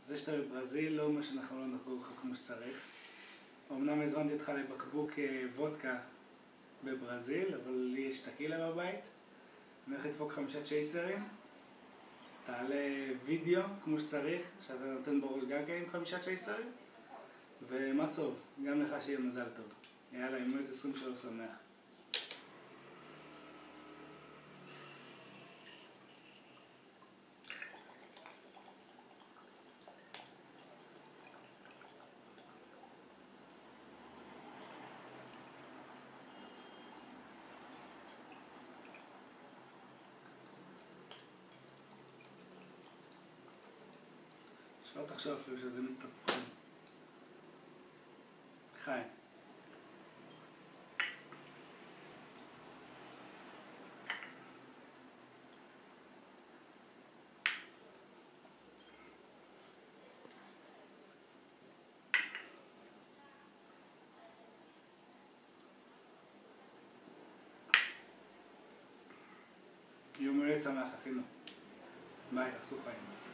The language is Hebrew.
זה שאתה בברזיל לא אומר שאנחנו לא נחגוג אותך כמו שצריך. אמנם הזמנתי אותך לבקבוק וודקה בברזיל, אבל לי יש טקילה בבית. אני הולך לדפוק 5 צ'ייסרים. תעלה וידאו כמו שצריך, שאתה נותן בראש גם כן עם 5 צ'ייסרים. ומה טוב, גם לך שיהיה מזל טוב. יאללה, עם 23 שמח. שלא תחשוב אפילו שזה מיץ תפוחים. חיים. יום הולדת שמח, אחינו. ביי, תעשו חיים.